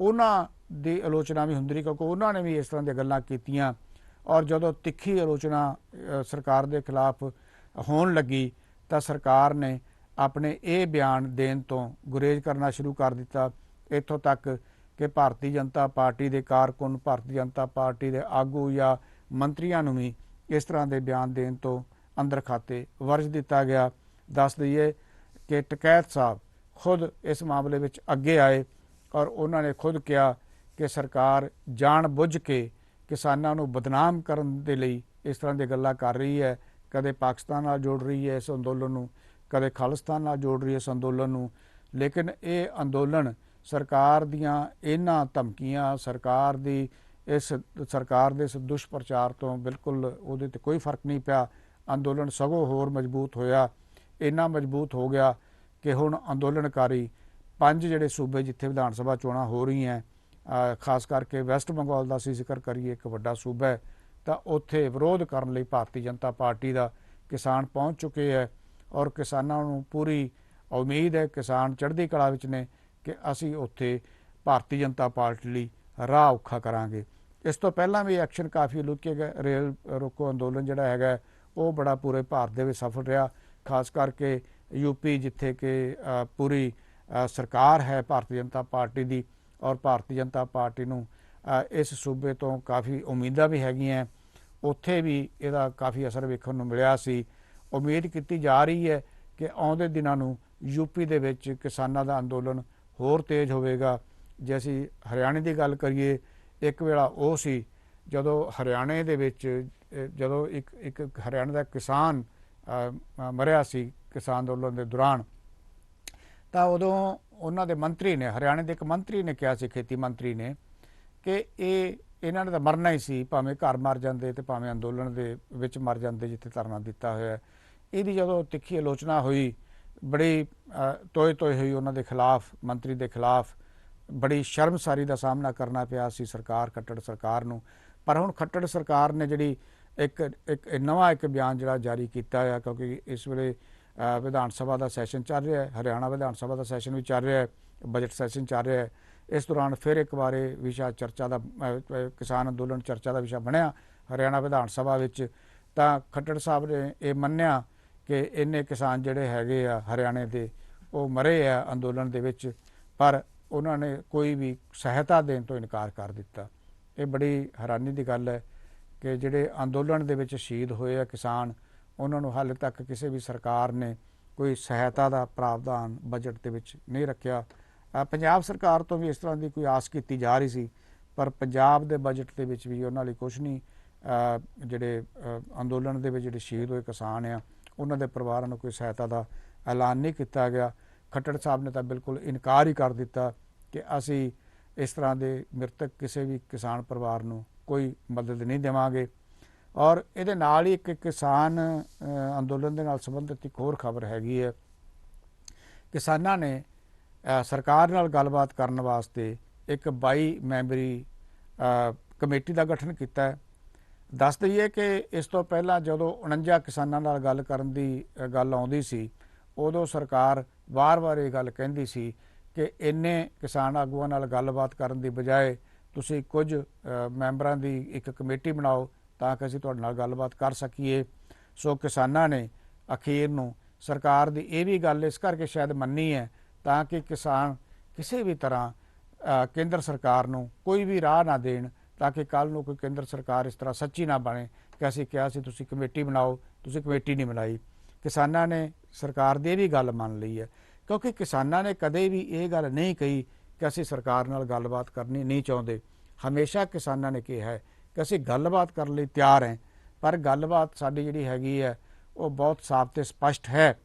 ਉਹਨਾਂ ਦੀ ਆਲੋਚਨਾ ਵੀ ਹੁੰਦੀ ਰਹੀ ਕਿਉਂਕਿ ਉਹਨਾਂ ਨੇ ਵੀ ਇਸ ਤਰ੍ਹਾਂ ਦੀਆਂ ਗੱਲਾਂ ਕੀਤੀਆਂ। ਔਰ ਜਦੋਂ ਤਿੱਖੀ ਆਲੋਚਨਾ ਸਰਕਾਰ ਦੇ ਖਿਲਾਫ ਹੋਣ ਲੱਗੀ ਤਾਂ ਸਰਕਾਰ ਨੇ ਆਪਣੇ ਇਹ ਬਿਆਨ ਦੇਣ ਤੋਂ ਗੁਰੇਜ਼ ਕਰਨਾ ਸ਼ੁਰੂ ਕਰ ਦਿੱਤਾ। ਇੱਥੋਂ ਤੱਕ ਕਿ ਭਾਰਤੀ ਜਨਤਾ ਪਾਰਟੀ ਦੇ ਕਾਰਕੁਨ, ਭਾਰਤੀ ਜਨਤਾ ਪਾਰਟੀ ਦੇ ਆਗੂ ਜਾਂ ਮੰਤਰੀਆਂ ਨੂੰ ਵੀ ਇਸ ਤਰ੍ਹਾਂ ਦੇ ਬਿਆਨ ਦੇਣ ਤੋਂ ਅੰਦਰ ਖਾਤੇ ਵਰਜ ਦਿੱਤਾ ਗਿਆ। ਦੱਸ ਦਈਏ ਕਿ ਟਕੈਤ ਸਾਹਿਬ ਖੁਦ ਇਸ ਮਾਮਲੇ ਵਿੱਚ ਅੱਗੇ ਆਏ ਔਰ ਉਹਨਾਂ ਨੇ ਖੁਦ ਕਿਹਾ ਕਿ ਸਰਕਾਰ ਜਾਣ ਬੁੱਝ ਕੇ ਕਿਸਾਨਾਂ ਨੂੰ ਬਦਨਾਮ ਕਰਨ ਦੇ ਲਈ ਇਸ ਤਰ੍ਹਾਂ ਦੀਆਂ ਗੱਲਾਂ ਕਰ ਰਹੀ ਹੈ। ਕਦੇ ਪਾਕਿਸਤਾਨ ਨਾਲ ਜੋੜ ਰਹੀ ਹੈ ਇਸ ਅੰਦੋਲਨ ਨੂੰ, ਕਦੇ ਖਾਲਿਸਤਾਨ ਨਾਲ ਜੋੜ ਰਹੀ ਹੈ ਇਸ ਅੰਦੋਲਨ ਨੂੰ। ਲੇਕਿਨ ਇਹ ਅੰਦੋਲਨ ਸਰਕਾਰ ਦੀਆਂ ਇਹਨਾਂ ਧਮਕੀਆਂ, ਸਰਕਾਰ ਦੇ ਇਸ ਦੁਸ਼ਪ੍ਰਚਾਰ ਤੋਂ ਬਿਲਕੁਲ ਉਹਦੇ 'ਤੇ ਕੋਈ ਫਰਕ ਨਹੀਂ ਪਿਆ। ਅੰਦੋਲਨ ਸਗੋਂ ਹੋਰ ਮਜ਼ਬੂਤ ਹੋਇਆ। ਇੰਨਾ ਮਜ਼ਬੂਤ ਹੋ ਗਿਆ ਕਿ ਹੁਣ ਅੰਦੋਲਨਕਾਰੀ 5 ਜਿਹੜੇ ਸੂਬੇ ਜਿੱਥੇ ਵਿਧਾਨ ਸਭਾ ਚੋਣਾਂ ਹੋ ਰਹੀਆਂ, ਖਾਸ ਕਰਕੇ ਵੈਸਟ ਬੰਗਾਲ ਦਾ ਅਸੀਂ ਜ਼ਿਕਰ ਕਰੀਏ, ਇੱਕ ਵੱਡਾ ਸੂਬਾ ਹੈ, ਤਾਂ ਉੱਥੇ ਵਿਰੋਧ ਕਰਨ ਲਈ ਭਾਰਤੀ ਜਨਤਾ ਪਾਰਟੀ ਦਾ ਕਿਸਾਨ ਪਹੁੰਚ ਚੁੱਕੇ ਹੈ। ਔਰ ਕਿਸਾਨਾਂ ਨੂੰ ਪੂਰੀ ਉਮੀਦ ਹੈ, ਕਿਸਾਨ ਚੜ੍ਹਦੀ ਕਲਾ ਵਿੱਚ ਨੇ ਕਿ ਅਸੀਂ ਉੱਥੇ ਭਾਰਤੀ ਜਨਤਾ ਪਾਰਟੀ ਲਈ ਰਾਹ ਔਖਾ ਕਰਾਂਗੇ। ਇਸ ਤੋਂ ਪਹਿਲਾਂ ਵੀ ਐਕਸ਼ਨ ਕਾਫੀ ਲੁਕੇ ਗਏ। ਰੇਲ ਰੋਕੋ ਅੰਦੋਲਨ ਜਿਹੜਾ ਹੈਗਾ ਉਹ ਬੜਾ ਪੂਰੇ ਭਾਰਤ ਦੇ ਵਿੱਚ ਸਫਲ ਰਿਹਾ, ਖਾਸ ਕਰਕੇ ਯੂਪੀ ਜਿੱਥੇ ਕਿ ਪੂਰੀ ਸਰਕਾਰ ਹੈ ਭਾਰਤੀ ਜਨਤਾ ਪਾਰਟੀ ਦੀ ਔਰ ਭਾਰਤੀ ਜਨਤਾ ਪਾਰਟੀ ਨੂੰ ਇਸ ਸੂਬੇ ਤੋਂ ਕਾਫੀ ਉਮੀਦਾਂ ਵੀ ਹੈਗੀਆਂ। ਉੱਥੇ ਵੀ ਇਹਦਾ ਕਾਫੀ ਅਸਰ ਵੇਖਣ ਨੂੰ ਮਿਲਿਆ ਸੀ। ਉਮੀਦ ਕੀਤੀ ਜਾ ਰਹੀ ਹੈ ਕਿ ਆਉਂਦੇ ਦਿਨਾਂ ਨੂੰ ਯੂਪੀ ਦੇ ਵਿੱਚ ਕਿਸਾਨਾਂ ਦਾ ਅੰਦੋਲਨ ਹੋਰ ਤੇਜ਼ ਹੋਵੇਗਾ। ਜੇ ਅਸੀਂ ਹਰਿਆਣੇ ਦੀ ਗੱਲ ਕਰੀਏ, ਇੱਕ ਵੇਲਾ ਉਹ ਸੀ ਜਦੋਂ ਹਰਿਆਣੇ ਦੇ ਵਿੱਚ ਜਦੋਂ ਇੱਕ ਹਰਿਆਣੇ ਦਾ ਕਿਸਾਨ ਮਰਿਆ ਸੀ ਕਿਸਾਨ ਅੰਦੋਲਨ ਦੇ ਦੌਰਾਨ, ਤਾਂ ਉਦੋਂ ਉਹਨਾਂ ਦੇ ਮੰਤਰੀ ਨੇ, ਹਰਿਆਣੇ ਦੇ ਇੱਕ ਮੰਤਰੀ ਨੇ ਕਿਹਾ ਸੀ, ਖੇਤੀ ਮੰਤਰੀ ਨੇ, ਕਿ ਇਹਨਾਂ ਨੇ ਤਾਂ ਮਰਨਾ ਹੀ ਸੀ, ਭਾਵੇਂ ਘਰ ਮਰ ਜਾਂਦੇ ਤੇ ਭਾਵੇਂ ਅੰਦੋਲਨ ਦੇ ਵਿੱਚ ਮਰ ਜਾਂਦੇ ਜਿੱਥੇ ਧਰਨਾ ਦਿੱਤਾ ਹੋਇਆ। ਇਹਦੀ ਜਦੋਂ ਤਿੱਖੀ ਆਲੋਚਨਾ ਹੋਈ, ਬੜੀ ਤੋਏ ਹੋਈ ਉਹਨਾਂ ਦੇ ਖਿਲਾਫ, ਮੰਤਰੀ ਦੇ ਖਿਲਾਫ, ਬੜੀ ਸ਼ਰਮਸਾਰੀ ਦਾ ਸਾਹਮਣਾ ਕਰਨਾ ਪਿਆ ਸੀ ਖੱਟੜ ਸਰਕਾਰ ਨੂੰ। ਪਰ ਹੁਣ ਖੱਟੜ ਸਰਕਾਰ ਨੇ ਜਿਹੜੀ ਇੱਕ ਨਵਾਂ ਬਿਆਨ ਜਿਹੜਾ ਜਾਰੀ ਕੀਤਾ ਹੈ, ਕਿਉਂਕਿ ਇਸ ਵੇਲੇ ਵਿਧਾਨ ਸਭਾ ਦਾ ਸੈਸ਼ਨ ਚੱਲ ਰਿਹਾ ਹੈ, ਹਰਿਆਣਾ ਵਿਧਾਨ ਸਭਾ ਦਾ ਸੈਸ਼ਨ ਵੀ ਚੱਲ ਰਿਹਾ ਹੈ, ਬਜਟ ਸੈਸ਼ਨ ਚੱਲ ਰਿਹਾ ਹੈ। ਇਸ ਦੌਰਾਨ ਫਿਰ ਇੱਕ ਵਾਰ ਵਿਸ਼ਾ ਚਰਚਾ ਦਾ, ਕਿਸਾਨ ਅੰਦੋਲਨ ਚਰਚਾ ਦਾ ਵਿਸ਼ਾ ਬਣਿਆ ਹਰਿਆਣਾ ਵਿਧਾਨ ਸਭਾ ਵਿੱਚ। ਤਾਂ ਖੱਟੜ ਸਾਹਿਬ ਨੇ ਇਹ ਮੰਨਿਆ ਕਿ ਇੰਨੇ ਕਿਸਾਨ ਜਿਹੜੇ ਹੈਗੇ ਆ ਹਰਿਆਣੇ ਦੇ ਉਹ ਮਰੇ ਆ ਅੰਦੋਲਨ ਦੇ ਵਿੱਚ, ਪਰ ਉਹਨਾਂ ਨੇ ਕੋਈ ਵੀ ਸਹਾਇਤਾ ਦੇਣ ਤੋਂ ਇਨਕਾਰ ਕਰ ਦਿੱਤਾ। ਇਹ ਬੜੀ ਹੈਰਾਨੀ ਦੀ ਗੱਲ ਹੈ ਕਿ ਜਿਹੜੇ ਅੰਦੋਲਨ ਦੇ ਵਿੱਚ ਸ਼ਹੀਦ ਹੋਏ ਆ ਕਿਸਾਨ, ਉਹਨਾਂ ਨੂੰ ਹਾਲੇ ਤੱਕ ਕਿਸੇ ਵੀ ਸਰਕਾਰ ਨੇ ਕੋਈ ਸਹਾਇਤਾ ਦਾ ਪ੍ਰਾਵਧਾਨ ਬਜਟ ਦੇ ਵਿੱਚ ਨਹੀਂ ਰੱਖਿਆ। ਪੰਜਾਬ ਸਰਕਾਰ ਤੋਂ ਵੀ ਇਸ ਤਰ੍ਹਾਂ ਦੀ ਕੋਈ ਆਸ ਕੀਤੀ ਜਾ ਰਹੀ ਸੀ, ਪਰ ਪੰਜਾਬ ਦੇ ਬਜਟ ਦੇ ਵਿੱਚ ਵੀ ਉਹਨਾਂ ਲਈ ਕੁਛ ਨਹੀਂ। ਜਿਹੜੇ ਅੰਦੋਲਨ ਦੇ ਵਿੱਚ ਜਿਹੜੇ ਸ਼ਹੀਦ ਹੋਏ ਕਿਸਾਨ ਆ, ਉਹਨਾਂ ਦੇ ਪਰਿਵਾਰਾਂ ਨੂੰ ਕੋਈ ਸਹਾਇਤਾ ਦਾ ਐਲਾਨ ਨਹੀਂ ਕੀਤਾ ਗਿਆ। ਖੱਟੜ ਸਾਹਿਬ ਨੇ ਤਾਂ ਬਿਲਕੁਲ ਇਨਕਾਰ ਹੀ ਕਰ ਦਿੱਤਾ ਕਿ ਅਸੀਂ ਇਸ ਤਰ੍ਹਾਂ ਦੇ ਮ੍ਰਿਤਕ ਕਿਸੇ ਵੀ ਕਿਸਾਨ ਪਰਿਵਾਰ ਨੂੰ ਕੋਈ ਮਦਦ ਨਹੀਂ ਦੇਵਾਂਗੇ। ਔਰ ਇਹਦੇ ਨਾਲ ਹੀ ਇੱਕ ਕਿਸਾਨ ਅੰਦੋਲਨ ਦੇ ਨਾਲ ਸੰਬੰਧਿਤ ਇੱਕ ਹੋਰ ਖਬਰ ਹੈਗੀ ਹੈ। ਕਿਸਾਨਾਂ ਨੇ ਸਰਕਾਰ ਨਾਲ ਗੱਲਬਾਤ ਕਰਨ ਵਾਸਤੇ ਇੱਕ 22 ਮੈਂਬਰੀ ਕਮੇਟੀ ਦਾ ਗਠਨ ਕੀਤਾ ਹੈ। ਦੱਸ ਦਈਏ ਕਿ ਇਸ ਤੋਂ ਪਹਿਲਾਂ ਜਦੋਂ 49 ਕਿਸਾਨਾਂ ਨਾਲ ਗੱਲ ਕਰਨ ਦੀ ਗੱਲ ਆਉਂਦੀ ਸੀ, ਉਦੋਂ ਸਰਕਾਰ ਵਾਰ-ਵਾਰ ਇਹ ਗੱਲ ਕਹਿੰਦੀ ਸੀ ਕਿ ਇੰਨੇ ਕਿਸਾਨ ਆਗੂਆਂ ਨਾਲ ਗੱਲਬਾਤ ਕਰਨ ਦੀ ਬਜਾਏ ਤੁਸੀਂ ਕੁਝ ਮੈਂਬਰਾਂ ਦੀ ਇੱਕ ਕਮੇਟੀ ਬਣਾਓ ਤਾਂ ਕਿ ਅਸੀਂ ਤੁਹਾਡੇ ਨਾਲ ਗੱਲਬਾਤ ਕਰ ਸਕੀਏ। ਸੋ ਕਿਸਾਨਾਂ ਨੇ ਅਖੀਰ ਨੂੰ ਸਰਕਾਰ ਦੀ ਇਹ ਵੀ ਗੱਲ ਇਸ ਕਰਕੇ ਸ਼ਾਇਦ ਮੰਨੀ ਹੈ ਤਾਂ ਕਿ ਕਿਸਾਨ ਕਿਸੇ ਵੀ ਤਰ੍ਹਾਂ ਕੇਂਦਰ ਸਰਕਾਰ ਨੂੰ ਕੋਈ ਵੀ ਰਾਹ ਨਾ ਦੇਣ, ਤਾਂ ਕਿ ਕੱਲ੍ਹ ਨੂੰ ਕੋਈ ਕੇਂਦਰ ਸਰਕਾਰ ਇਸ ਤਰ੍ਹਾਂ ਸੱਚੀ ਨਾ ਬਣੇ ਕਿ ਅਸੀਂ ਕਿਹਾ ਸੀ ਤੁਸੀਂ ਕਮੇਟੀ ਬਣਾਓ, ਤੁਸੀਂ ਕਮੇਟੀ ਨਹੀਂ ਬਣਾਈ। ਕਿਸਾਨਾਂ ਨੇ ਸਰਕਾਰ ਦੀ ਇਹ ਵੀ ਗੱਲ ਮੰਨ ਲਈ ਹੈ, ਕਿਉਂਕਿ ਕਿਸਾਨਾਂ ਨੇ ਕਦੇ ਵੀ ਇਹ ਗੱਲ ਨਹੀਂ ਕਹੀ ਕਿ ਅਸੀਂ ਸਰਕਾਰ ਨਾਲ ਗੱਲਬਾਤ ਕਰਨੀ ਨਹੀਂ ਚਾਹੁੰਦੇ। ਹਮੇਸ਼ਾ ਕਿਸਾਨਾਂ ਨੇ ਕਿਹਾ ਹੈ ਕਿ ਅਸੀਂ ਗੱਲਬਾਤ ਕਰਨ ਲਈ ਤਿਆਰ ਹਾਂ, ਪਰ ਗੱਲਬਾਤ ਸਾਡੀ ਜਿਹੜੀ ਹੈਗੀ ਹੈ ਉਹ ਬਹੁਤ ਸਾਫ਼ ਤੇ ਸਪਸ਼ਟ ਹੈ।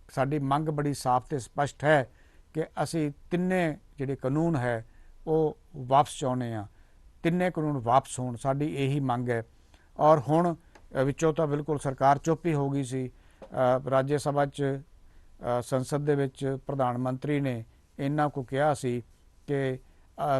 ਸਾਡੀ ਮੰਗ ਬੜੀ ਸਾਫ਼ ਤੇ ਸਪਸ਼ਟ ਹੈ ਕਿ ਅਸੀਂ ਤਿੰਨੇ ਜਿਹੜੇ ਕਾਨੂੰਨ ਹੈ ਉਹ ਵਾਪਸ ਚਾਹੁੰਦੇ ਹਾਂ, ਤਿੰਨੇ ਕਾਨੂੰਨ ਵਾਪਸ ਹੋਣ, ਸਾਡੀ ਇਹੀ ਮੰਗ ਹੈ। ਔਰ ਹੁਣ ਵਿੱਚੋਂ ਤਾਂ ਬਿਲਕੁਲ ਸਰਕਾਰ ਚੁੱਪ ਹੀ ਹੋ ਗਈ ਸੀ। ਰਾਜ ਸਭਾ 'ਚ ਸੰਸਦ ਦੇ ਵਿੱਚ ਪ੍ਰਧਾਨ ਮੰਤਰੀ ਨੇ ਇਹਨਾਂ ਕੋ ਕਿਹਾ ਸੀ ਕਿ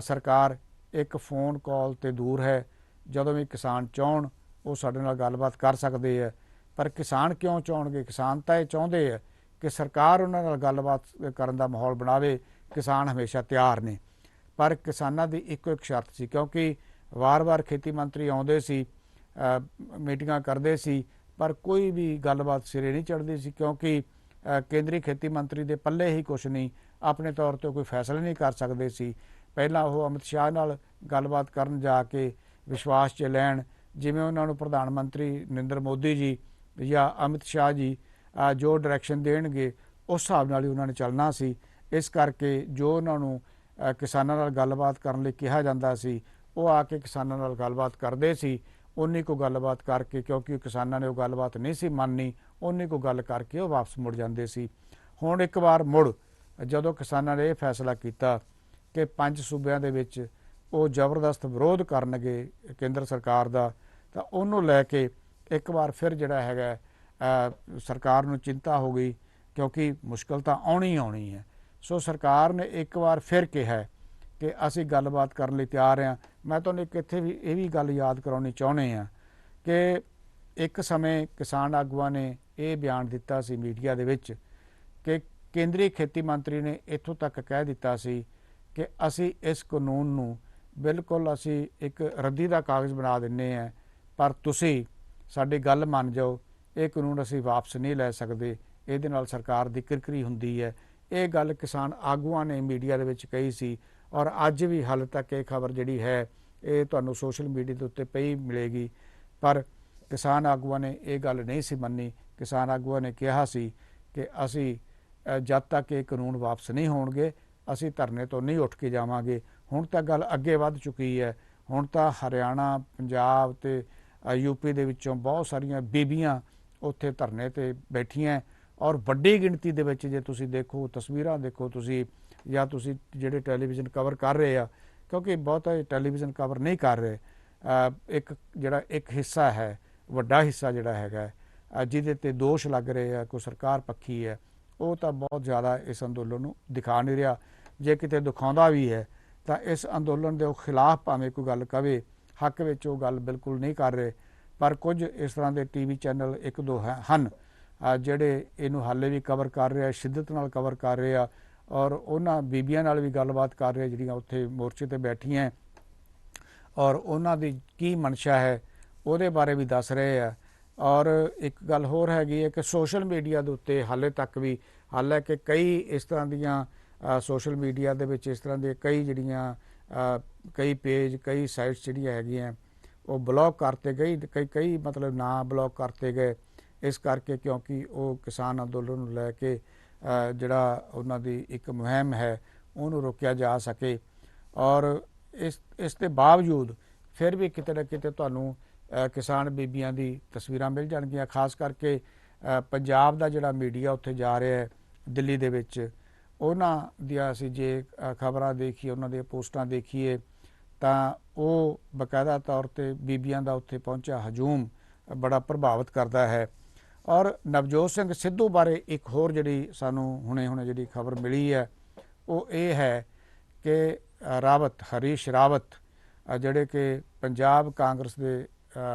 ਸਰਕਾਰ ਇੱਕ ਫੋਨ ਕਾਲ ਤੇ ਦੂਰ ਹੈ, ਜਦੋਂ ਵੀ ਕਿਸਾਨ ਚਾਹੁਣ ਉਹ ਸਾਡੇ ਨਾਲ ਗੱਲਬਾਤ ਕਰ ਸਕਦੇ ਹੈ। ਪਰ ਕਿਸਾਨ ਕਿਉਂ ਚਾਹੁਣਗੇ? ਕਿਸਾਨ ਤਾਂ ਇਹ ਚਾਹੁੰਦੇ ਹੈ ਕਿ ਸਰਕਾਰ ਉਹਨਾਂ ਨਾਲ ਗੱਲਬਾਤ ਕਰਨ ਦਾ ਮਾਹੌਲ ਬਣਾਵੇ। ਕਿਸਾਨ ਹਮੇਸ਼ਾ ਤਿਆਰ ਨੇ, ਪਰ ਕਿਸਾਨਾਂ ਦੀ ਇੱਕੋ ਇੱਕ ਸ਼ਰਤ ਸੀ, ਕਿਉਂਕਿ ਵਾਰ-ਵਾਰ ਖੇਤੀ ਮੰਤਰੀ ਆਉਂਦੇ ਸੀ, ਮੀਟਿੰਗਾਂ ਕਰਦੇ ਸੀ, ਪਰ ਕੋਈ ਵੀ ਗੱਲਬਾਤ ਸਿਰੇ ਨਹੀਂ ਚੜ੍ਹਦੀ ਸੀ, ਕਿਉਂਕਿ ਕੇਂਦਰੀ ਖੇਤੀ ਮੰਤਰੀ ਦੇ ਪੱਲੇ ਹੀ ਕੁਛ ਨਹੀਂ, ਆਪਣੇ ਤੌਰ 'ਤੇ ਕੋਈ ਫੈਸਲਾ ਨਹੀਂ ਕਰ ਸਕਦੇ ਸੀ। ਪਹਿਲਾਂ ਉਹ ਅਮਿਤ ਸ਼ਾਹ ਨਾਲ ਗੱਲਬਾਤ ਕਰਨ ਜਾ ਕੇ ਵਿਸ਼ਵਾਸ 'ਚ ਲੈਣ, ਜਿਵੇਂ ਉਹਨਾਂ ਨੂੰ ਪ੍ਰਧਾਨ ਮੰਤਰੀ ਨਰਿੰਦਰ ਮੋਦੀ ਜੀ ਜਾਂ ਅਮਿਤ ਸ਼ਾਹ ਜੀ ਜੋ ਡਾਇਰੈਕਸ਼ਨ ਦੇਣਗੇ ਉਸ ਹਿਸਾਬ ਨਾਲ ਹੀ ਉਹਨਾਂ ਨੇ ਚੱਲਣਾ ਸੀ। ਇਸ ਕਰਕੇ ਜੋ ਉਹਨਾਂ ਨੂੰ ਕਿਸਾਨਾਂ ਨਾਲ ਗੱਲਬਾਤ ਕਰਨ ਲਈ ਕਿਹਾ ਜਾਂਦਾ ਸੀ, ਉਹ ਆ ਕੇ ਕਿਸਾਨਾਂ ਨਾਲ ਗੱਲਬਾਤ ਕਰਦੇ ਸੀ। ਉਨੀ ਕੋ ਗੱਲਬਾਤ ਕਰਕੇ, ਕਿਉਂਕਿ ਕਿਸਾਨਾਂ ਨੇ ਉਹ ਗੱਲਬਾਤ ਨਹੀਂ ਸੀ ਮੰਨਣੀ, ਉਨੀ ਕੋ ਗੱਲ ਕਰਕੇ ਉਹ ਵਾਪਸ ਮੁੜ ਜਾਂਦੇ ਸੀ। ਹੁਣ ਇੱਕ ਵਾਰ ਮੁੜ ਜਦੋਂ ਕਿਸਾਨਾਂ ਨੇ ਇਹ ਫੈਸਲਾ ਕੀਤਾ ਕਿ 5 ਸੂਬਿਆਂ ਦੇ ਵਿੱਚ ਉਹ ਜ਼ਬਰਦਸਤ ਵਿਰੋਧ ਕਰਨਗੇ ਕੇਂਦਰ ਸਰਕਾਰ ਦਾ, ਤਾਂ ਉਹਨੂੰ ਲੈ ਕੇ ਇੱਕ ਵਾਰ ਫਿਰ ਜਿਹੜਾ ਹੈਗਾ ਸਰਕਾਰ ਨੂੰ ਚਿੰਤਾ ਹੋ ਗਈ, ਕਿਉਂਕਿ ਮੁਸ਼ਕਲ ਤਾਂ ਆਉਣੀ ਆਉਣੀ ਹੈ। ਸੋ ਸਰਕਾਰ ਨੇ ਇੱਕ ਵਾਰ ਫਿਰ ਕਿਹਾ ਕਿ ਅਸੀਂ ਗੱਲਬਾਤ ਕਰਨ ਲਈ ਤਿਆਰ ਹਾਂ। ਮੈਂ ਤੁਹਾਨੂੰ ਇੱਥੇ ਵੀ ਇਹ ਵੀ ਗੱਲ ਯਾਦ ਕਰਾਉਣੀ ਚਾਹੁੰਦੇ ਹਾਂ ਕਿ ਇੱਕ ਸਮੇਂ ਕਿਸਾਨ ਆਗੂਆਂ ਨੇ ਇਹ ਬਿਆਨ ਦਿੱਤਾ ਸੀ ਮੀਡੀਆ ਦੇ ਵਿੱਚ ਕਿ ਕੇਂਦਰੀ ਖੇਤੀ ਮੰਤਰੀ ਨੇ ਇੱਥੋਂ ਤੱਕ ਕਹਿ ਦਿੱਤਾ ਸੀ ਕਿ ਅਸੀਂ ਇਸ ਕਾਨੂੰਨ ਨੂੰ ਬਿਲਕੁਲ ਅਸੀਂ ਇੱਕ ਰੱਦੀ ਦਾ ਕਾਗਜ਼ ਬਣਾ ਦਿੰਦੇ ਹਾਂ, ਪਰ ਤੁਸੀਂ ਸਾਡੀ ਗੱਲ ਮੰਨ ਜਾਓ, ਇਹ ਕਾਨੂੰਨ ਅਸੀਂ ਵਾਪਸ ਨਹੀਂ ਲੈ ਸਕਦੇ, ਇਹਦੇ ਨਾਲ ਸਰਕਾਰ ਦੀ ਕਿਰਕਰੀ ਹੁੰਦੀ ਹੈ। ਇਹ ਗੱਲ ਕਿਸਾਨ ਆਗੂਆਂ ਨੇ ਮੀਡੀਆ ਦੇ ਵਿੱਚ ਕਹੀ ਸੀ, ਔਰ ਅੱਜ ਵੀ ਹਾਲੇ ਤੱਕ ਇਹ ਖਬਰ ਜਿਹੜੀ ਹੈ ਇਹ ਤੁਹਾਨੂੰ ਸੋਸ਼ਲ ਮੀਡੀਆ ਦੇ ਉੱਤੇ ਪਈ ਮਿਲੇਗੀ। ਪਰ ਕਿਸਾਨ ਆਗੂਆਂ ਨੇ ਇਹ ਗੱਲ ਨਹੀਂ ਸੀ ਮੰਨੀ। ਕਿਸਾਨ ਆਗੂਆਂ ਨੇ ਕਿਹਾ ਸੀ ਕਿ ਅਸੀਂ ਜਦ ਤੱਕ ਇਹ ਕਾਨੂੰਨ ਵਾਪਸ ਨਹੀਂ ਹੋਣਗੇ ਅਸੀਂ ਧਰਨੇ ਤੋਂ ਨਹੀਂ ਉੱਠ ਕੇ ਜਾਵਾਂਗੇ। ਹੁਣ ਤਾਂ ਗੱਲ ਅੱਗੇ ਵੱਧ ਚੁੱਕੀ ਹੈ। ਹੁਣ ਤਾਂ ਹਰਿਆਣਾ, ਪੰਜਾਬ ਤੇ ਯੂਪੀ ਦੇ ਵਿੱਚੋਂ ਬਹੁਤ ਸਾਰੀਆਂ ਬੀਬੀਆਂ ਉੱਥੇ ਧਰਨੇ ਤੇ ਬੈਠੀਆਂ, ਔਰ ਵੱਡੀ ਗਿਣਤੀ ਦੇ ਵਿੱਚ ਜੇ ਤੁਸੀਂ ਦੇਖੋ, ਤਸਵੀਰਾਂ ਦੇਖੋ ਤੁਸੀਂ, ਜਾਂ ਤੁਸੀਂ ਜਿਹੜੇ ਟੈਲੀਵਿਜ਼ਨ ਕਵਰ ਕਰ ਰਹੇ ਆ, ਕਿਉਂਕਿ ਬਹੁਤਾ ਟੈਲੀਵਿਜ਼ਨ ਕਵਰ ਨਹੀਂ ਕਰ ਰਹੇ, ਇੱਕ ਹਿੱਸਾ ਹੈ, ਵੱਡਾ ਹਿੱਸਾ ਜਿਹੜਾ ਹੈਗਾ ਜਿਹਦੇ ਤੇ ਦੋਸ਼ ਲੱਗ ਰਹੇ ਆ, ਕੋਈ ਸਰਕਾਰ ਪੱਖੀ ਹੈ, ਉਹ ਤਾਂ ਬਹੁਤ ਜ਼ਿਆਦਾ ਇਸ ਅੰਦੋਲਨ ਨੂੰ ਦਿਖਾ ਨਹੀਂ ਰਿਹਾ। ਜੇ ਕਿਤੇ ਦਿਖਾਉਂਦਾ ਵੀ ਹੈ ਤਾਂ ਇਸ ਅੰਦੋਲਨ ਦੇ ਖਿਲਾਫ ਭਾਵੇਂ ਕੋਈ ਗੱਲ ਕਵੇ, ਹੱਕ ਵਿੱਚ ਉਹ ਗੱਲ ਬਿਲਕੁਲ ਨਹੀਂ ਕਰ ਰਹੇ। ਪਰ ਕੁਝ ਇਸ ਤਰ੍ਹਾਂ ਦੇ TV ਚੈਨਲ ਇੱਕ ਦੋ ਹਨ ਜਿਹੜੇ ਇਹਨੂੰ ਹਾਲੇ ਵੀ ਕਵਰ ਕਰ ਰਹੇ ਆ, ਸ਼ਿੱਦਤ ਨਾਲ ਕਵਰ ਕਰ ਰਹੇ ਆ, ਔਰ ਉਹਨਾਂ ਬੀਬੀਆਂ ਨਾਲ ਵੀ ਗੱਲਬਾਤ ਕਰ ਰਹੇ ਜਿਹੜੀਆਂ ਉੱਥੇ ਮੋਰਚੇ ਤੇ ਬੈਠੀਆਂ, ਔਰ ਉਹਨਾਂ ਦੀ ਕੀ ਮਨਸ਼ਾ ਹੈ ਉਹਦੇ ਬਾਰੇ ਵੀ ਦੱਸ ਰਹੇ ਆ। ਔਰ ਇੱਕ ਗੱਲ ਹੋਰ ਹੈਗੀ ਹੈ ਕਿ ਸੋਸ਼ਲ ਮੀਡੀਆ ਦੇ ਉੱਤੇ ਹਾਲੇ ਤੱਕ ਵੀ, ਹਾਲਾਂਕਿ ਕਈ ਇਸ ਤਰ੍ਹਾਂ ਦੀਆਂ ਸੋਸ਼ਲ ਮੀਡੀਆ ਦੇ ਵਿੱਚ ਇਸ ਤਰ੍ਹਾਂ ਦੇ ਕਈ ਪੇਜ, ਕਈ ਸਾਈਟਸ ਜਿਹੜੀਆਂ ਹੈਗੀਆਂ ਉਹ ਬਲੌਕ ਕਰਤੇ ਗਈ, ਕਈ ਮਤਲਬ ਨਾ ਬਲੌਕ ਕਰਤੇ ਗਏ, ਇਸ ਕਰਕੇ ਕਿਉਂਕਿ ਉਹ ਕਿਸਾਨ ਅੰਦੋਲਨ ਨੂੰ ਲੈ ਕੇ ਜਿਹੜਾ ਉਹਨਾਂ ਦੀ ਇੱਕ ਮੁਹਿੰਮ ਹੈ ਉਹਨੂੰ ਰੋਕਿਆ ਜਾ ਸਕੇ। ਔਰ ਇਸ ਦੇ ਬਾਵਜੂਦ ਫਿਰ ਵੀ ਕਿਤੇ ਨਾ ਕਿਤੇ ਤੁਹਾਨੂੰ ਕਿਸਾਨ ਬੀਬੀਆਂ ਦੀ ਤਸਵੀਰਾਂ ਮਿਲ ਜਾਣਗੀਆਂ। ਖਾਸ ਕਰਕੇ ਪੰਜਾਬ ਦਾ ਜਿਹੜਾ ਮੀਡੀਆ ਉੱਥੇ ਜਾ ਰਿਹਾ ਹੈ ਦਿੱਲੀ ਦੇ ਵਿੱਚ, ਉਹਨਾਂ ਦੀਆਂ ਅਸੀਂ ਜੇ ਖਬਰਾਂ ਦੇਖੀਏ, ਉਹਨਾਂ ਦੀਆਂ ਪੋਸਟਾਂ ਦੇਖੀਏ ਤਾਂ ਉਹ ਬਕਾਇਦਾ ਤੌਰ ਤੇ ਬੀਬੀਆਂ ਦਾ ਉੱਥੇ ਪਹੁੰਚਿਆ ਹਜੂਮ ਬੜਾ ਪ੍ਰਭਾਵਿਤ ਕਰਦਾ ਹੈ। ਔਰ ਨਵਜੋਤ ਸਿੰਘ ਸਿੱਧੂ ਬਾਰੇ ਇੱਕ ਹੋਰ ਜਿਹੜੀ ਸਾਨੂੰ ਹੁਣੇ ਜਿਹੜੀ ਖਬਰ ਮਿਲੀ ਹੈ ਉਹ ਇਹ ਹੈ ਕਿ ਹਰੀਸ਼ ਰਾਵਤ ਜਿਹੜੇ ਕਿ ਪੰਜਾਬ ਕਾਂਗਰਸ ਦੇ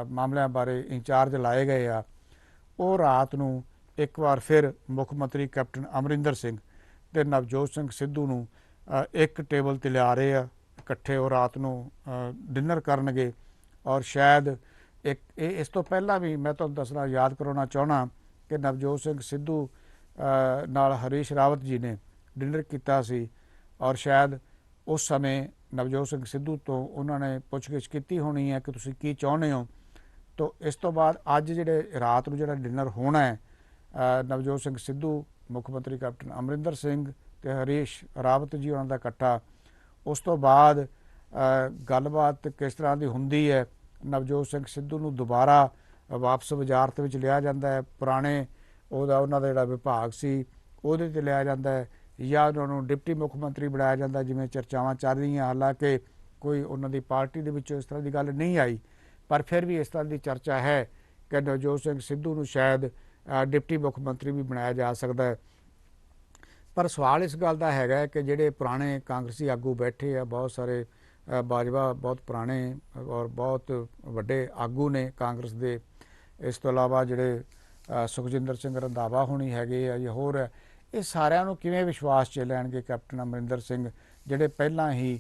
ਮਾਮਲਿਆਂ ਬਾਰੇ ਇੰਚਾਰਜ ਲਾਏ ਗਏ ਆ, ਉਹ ਰਾਤ ਨੂੰ ਇੱਕ ਵਾਰ ਫਿਰ ਮੁੱਖ ਮੰਤਰੀ ਕੈਪਟਨ ਅਮਰਿੰਦਰ ਸਿੰਘ ਤੇ ਨਵਜੋਤ ਸਿੰਘ ਸਿੱਧੂ ਨੂੰ ਇੱਕ ਟੇਬਲ ਤੇ ਲਿਆ ਰਹੇ ਆ, ਇਕੱਠੇ ਉਹ ਰਾਤ ਨੂੰ ਡਿਨਰ ਕਰਨਗੇ। ਔਰ ਸ਼ਾਇਦ ਇਸ ਤੋਂ ਪਹਿਲਾਂ ਵੀ ਮੈਂ ਤੁਹਾਨੂੰ ਦੱਸਣਾ ਯਾਦ ਕਰਾਉਣਾ ਚਾਹੁੰਦਾ ਕਿ ਨਵਜੋਤ ਸਿੰਘ ਸਿੱਧੂ ਨਾਲ ਹਰੀਸ਼ ਰਾਵਤ ਜੀ ਨੇ ਡਿਨਰ ਕੀਤਾ ਸੀ ਔਰ ਸ਼ਾਇਦ ਉਸ ਸਮੇਂ ਨਵਜੋਤ ਸਿੰਘ ਸਿੱਧੂ ਤੋਂ ਉਹਨਾਂ ਨੇ ਪੁੱਛਗਿੱਛ ਕੀਤੀ ਹੋਣੀ ਹੈ ਕਿ ਤੁਸੀਂ ਕੀ ਚਾਹੁੰਦੇ ਹੋ। ਤੋ ਇਸ ਤੋਂ ਬਾਅਦ ਅੱਜ ਜਿਹੜੇ ਰਾਤ ਨੂੰ ਜਿਹੜਾ ਡਿਨਰ ਹੋਣਾ ਹੈ ਨਵਜੋਤ ਸਿੰਘ ਸਿੱਧੂ, ਮੁੱਖ ਮੰਤਰੀ ਕੈਪਟਨ ਅਮਰਿੰਦਰ ਸਿੰਘ ਤੇ ਹਰੀਸ਼ ਰਾਵਤ ਜੀ ਉਹਨਾਂ ਦਾ ਇਕੱਠਾ, ਉਸ ਤੋਂ ਬਾਅਦ ਗੱਲਬਾਤ ਕਿਸ ਤਰ੍ਹਾਂ ਦੀ ਹੁੰਦੀ ਹੈ। ਨਵਜੋਤ ਸਿੰਘ ਸਿੱਧੂ ਨੂੰ ਦੁਬਾਰਾ ਵਾਪਸ ਵਜ਼ਾਰਤ ਵਿੱਚ ਲਿਆ ਜਾਂਦਾ ਹੈ, ਪੁਰਾਣੇ ਉਹਨਾਂ ਦਾ ਜਿਹੜਾ ਵਿਭਾਗ ਸੀ ਉਹਦੇ 'ਤੇ ਲਿਆ ਜਾਂਦਾ ਹੈ, ਜਾਂ ਉਹਨਾਂ ਨੂੰ ਡਿਪਟੀ ਮੁੱਖ ਮੰਤਰੀ ਬਣਾਇਆ ਜਾਂਦਾ ਜਿਵੇਂ ਚਰਚਾਵਾਂ ਚੱਲ ਰਹੀਆਂ। ਹਾਲਾਂਕਿ ਕੋਈ ਉਹਨਾਂ ਦੀ ਪਾਰਟੀ ਦੇ ਵਿੱਚੋਂ ਇਸ ਤਰ੍ਹਾਂ ਦੀ ਗੱਲ ਨਹੀਂ ਆਈ, ਪਰ ਫਿਰ ਵੀ ਇਸ ਤਰ੍ਹਾਂ ਦੀ ਚਰਚਾ ਹੈ ਕਿ ਨਵਜੋਤ ਸਿੰਘ ਸਿੱਧੂ ਨੂੰ ਸ਼ਾਇਦ ਡਿਪਟੀ ਮੁੱਖ ਮੰਤਰੀ ਵੀ ਬਣਾਇਆ ਜਾ ਸਕਦਾ ਹੈ। ਪਰ ਸਵਾਲ ਇਸ ਗੱਲ ਦਾ ਹੈਗਾ ਕਿ ਜਿਹੜੇ ਪੁਰਾਣੇ ਕਾਂਗਰਸੀ ਆਗੂ ਬੈਠੇ ਆ, ਬਹੁਤ ਸਾਰੇ ਬਾਜਵਾ ਬਹੁਤ ਪੁਰਾਣੇ ਔਰ ਬਹੁਤ ਵੱਡੇ ਆਗੂ ਨੇ ਕਾਂਗਰਸ ਦੇ, ਇਸ ਤੋਂ ਇਲਾਵਾ ਜਿਹੜੇ ਸੁਖਜਿੰਦਰ ਸਿੰਘ ਰੰਧਾਵਾ ਹੋਣੀ ਹੈਗੇ ਆ ਜਾਂ ਹੋਰ ਹੈ, ਇਹ ਸਾਰਿਆਂ ਨੂੰ ਕਿਵੇਂ ਵਿਸ਼ਵਾਸ 'ਚ ਲੈਣਗੇ ਕੈਪਟਨ ਅਮਰਿੰਦਰ ਸਿੰਘ, ਜਿਹੜੇ ਪਹਿਲਾਂ ਹੀ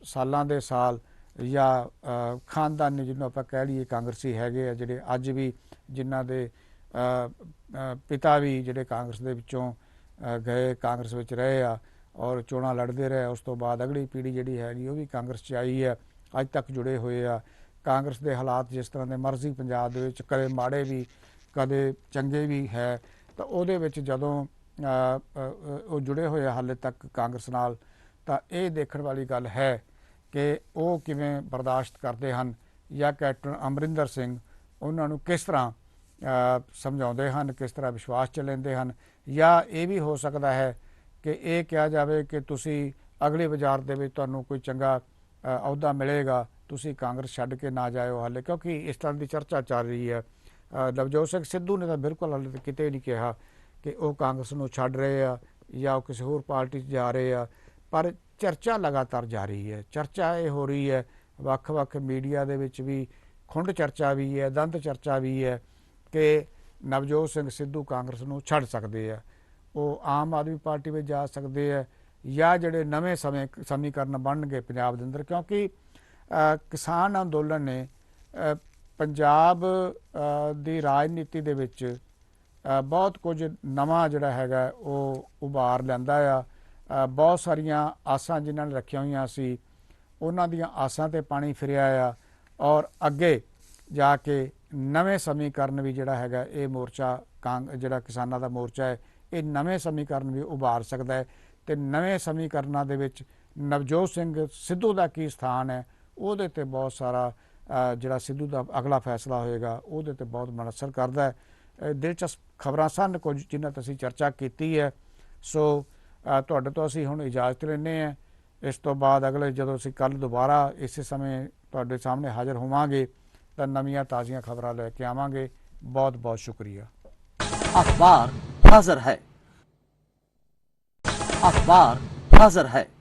ਸਾਲਾਂ ਦੇ ਸਾਲ ਜਾਂ ਖਾਨਦਾਨੀ ਜਿਹਨੂੰ ਆਪਾਂ ਕਹਿ ਲਈਏ ਕਾਂਗਰਸੀ ਹੈਗੇ ਆ, ਜਿਹੜੇ ਅੱਜ ਵੀ ਜਿਨ੍ਹਾਂ ਦੇ ਪਿਤਾ ਵੀ ਜਿਹੜੇ ਕਾਂਗਰਸ ਦੇ ਵਿੱਚੋਂ ਗਏ, ਕਾਂਗਰਸ ਵਿੱਚ ਰਹੇ ਆ ਔਰ ਚੋਣਾਂ ਲੜਦੇ ਰਹੇ। ਉਸ ਤੋਂ ਬਾਅਦ ਅਗਲੀ ਪੀੜ੍ਹੀ ਜਿਹੜੀ ਹੈਗੀ ਉਹ ਵੀ ਕਾਂਗਰਸ 'ਚ ਆਈ ਹੈ, ਅੱਜ ਤੱਕ ਜੁੜੇ ਹੋਏ ਆ। ਕਾਂਗਰਸ ਦੇ ਹਾਲਾਤ ਜਿਸ ਤਰ੍ਹਾਂ ਦੇ ਮਰਜ਼ੀ ਪੰਜਾਬ ਦੇ ਵਿੱਚ ਕਦੇ ਮਾੜੇ ਵੀ ਕਦੇ ਚੰਗੇ ਵੀ ਹੈ, ਤਾਂ ਉਹਦੇ ਵਿੱਚ ਜਦੋਂ ਉਹ ਜੁੜੇ ਹੋਏ ਆ ਹਾਲੇ ਤੱਕ ਕਾਂਗਰਸ ਨਾਲ, ਤਾਂ ਇਹ ਦੇਖਣ ਵਾਲੀ ਗੱਲ ਹੈ ਕਿ ਉਹ ਕਿਵੇਂ ਬਰਦਾਸ਼ਤ ਕਰਦੇ ਹਨ ਜਾਂ ਕੈਪਟਨ ਅਮਰਿੰਦਰ ਸਿੰਘ ਉਹਨਾਂ ਨੂੰ ਕਿਸ ਤਰ੍ਹਾਂ ਸਮਝਾਉਂਦੇ ਹਨ, ਕਿਸ ਤਰ੍ਹਾਂ ਵਿਸ਼ਵਾਸ 'ਚ ਲੈਂਦੇ ਹਨ। ਜਾਂ ਇਹ ਵੀ ਹੋ ਸਕਦਾ ਹੈ ਕਿ ਇਹ ਕਿਹਾ ਜਾਵੇ ਕਿ ਤੁਸੀਂ ਅਗਲੀ ਵਜ਼ਾਰਤ ਦੇ ਵਿੱਚ ਤੁਹਾਨੂੰ ਕੋਈ ਚੰਗਾ ਅਹੁਦਾ ਮਿਲੇਗਾ, ਤੁਸੀਂ ਕਾਂਗਰਸ ਛੱਡ ਕੇ ਨਾ ਜਾਇਓ ਹਾਲੇ, ਕਿਉਂਕਿ ਇਸ ਤਰ੍ਹਾਂ ਦੀ ਚਰਚਾ ਚੱਲ ਰਹੀ ਹੈ। ਨਵਜੋਤ ਸਿੰਘ ਸਿੱਧੂ ਨੇ ਤਾਂ ਬਿਲਕੁਲ ਹਾਲੇ ਕਿਤੇ ਨਹੀਂ ਕਿਹਾ ਕਿ ਉਹ ਕਾਂਗਰਸ ਨੂੰ ਛੱਡ ਰਹੇ ਆ ਜਾਂ ਉਹ ਕਿਸੇ ਹੋਰ ਪਾਰਟੀ 'ਚ ਜਾ ਰਹੇ ਆ, ਪਰ ਚਰਚਾ ਲਗਾਤਾਰ ਜਾਰੀ ਹੈ। ਚਰਚਾ ਇਹ ਹੋ ਰਹੀ ਹੈ ਵੱਖ-ਵੱਖ ਮੀਡੀਆ ਦੇ ਵਿੱਚ ਵੀ, ਖੁੰਡ ਚਰਚਾ ਵੀ ਹੈ, ਦੰਦ ਚਰਚਾ ਵੀ ਹੈ ਕਿ ਨਵਜੋਤ ਸਿੰਘ ਸਿੱਧੂ ਕਾਂਗਰਸ ਨੂੰ ਛੱਡ ਸਕਦੇ ਆ, ਉਹ ਆਮ ਆਦਮੀ ਪਾਰਟੀ ਵਿੱਚ ਜਾ ਸਕਦੇ ਆ ਜਾਂ ਜਿਹੜੇ ਨਵੇਂ ਸਮੀਕਰਨ ਬਣਨਗੇ ਪੰਜਾਬ ਦੇ ਅੰਦਰ, ਕਿਉਂਕਿ ਕਿਸਾਨ ਅੰਦੋਲਨ ਨੇ ਪੰਜਾਬ ਦੀ ਰਾਜਨੀਤੀ ਦੇ ਵਿੱਚ ਬਹੁਤ ਕੁਝ ਨਵਾਂ ਜਿਹੜਾ ਹੈਗਾ ਉਹ ਉਭਾਰ ਲੈਂਦਾ ਆ। ਬਹੁਤ ਸਾਰੀਆਂ ਆਸਾਂ ਜਿਨ੍ਹਾਂ ਨੇ ਰੱਖੀਆਂ ਹੋਈਆਂ ਸੀ ਉਹਨਾਂ ਦੀਆਂ ਆਸਾਂ 'ਤੇ ਪਾਣੀ ਫਿਰਿਆ ਆ ਔਰ ਅੱਗੇ ਜਾ ਕੇ ਨਵੇਂ ਸਮੀਕਰਨ ਵੀ ਜਿਹੜਾ ਹੈਗਾ ਇਹ ਮੋਰਚਾ ਜਿਹੜਾ ਕਿਸਾਨਾਂ ਦਾ ਮੋਰਚਾ ਹੈ ਇਹ ਨਵੇਂ ਸਮੀਕਰਨ ਵੀ ਉਭਾਰ ਸਕਦਾ ਹੈ। ਅਤੇ ਨਵੇਂ ਸਮੀਕਰਨਾਂ ਦੇ ਵਿੱਚ ਨਵਜੋਤ ਸਿੰਘ ਸਿੱਧੂ ਦਾ ਕੀ ਸਥਾਨ ਹੈ ਉਹਦੇ 'ਤੇ ਬਹੁਤ ਸਾਰਾ ਜਿਹੜਾ ਸਿੱਧੂ ਦਾ ਅਗਲਾ ਫੈਸਲਾ ਹੋਏਗਾ ਉਹਦੇ 'ਤੇ ਬਹੁਤ ਮਨਅਸਰ ਕਰਦਾ ਹੈ। ਦਿਲਚਸਪ ਖਬਰਾਂ ਸਨ ਕੁਝ ਜਿਨ੍ਹਾਂ 'ਤੇ ਅਸੀਂ ਚਰਚਾ ਕੀਤੀ ਹੈ। ਸੋ ਤੁਹਾਡੇ ਤੋਂ ਅਸੀਂ ਹੁਣ ਇਜਾਜ਼ਤ ਲੈਂਦੇ ਹਾਂ। ਇਸ ਤੋਂ ਬਾਅਦ ਅਗਲੇ ਜਦੋਂ ਅਸੀਂ ਕੱਲ੍ਹ ਦੁਬਾਰਾ ਇਸੇ ਸਮੇਂ ਤੁਹਾਡੇ ਸਾਹਮਣੇ ਹਾਜ਼ਰ ਹੋਵਾਂਗੇ ਤਾਂ ਨਵੀਆਂ ਤਾਜ਼ੀਆਂ ਖਬਰਾਂ ਲੈ ਕੇ ਆਵਾਂਗੇ। बहुत बहुत शुक्रिया। अखबार हाजिर है। अखबार हाजिर है।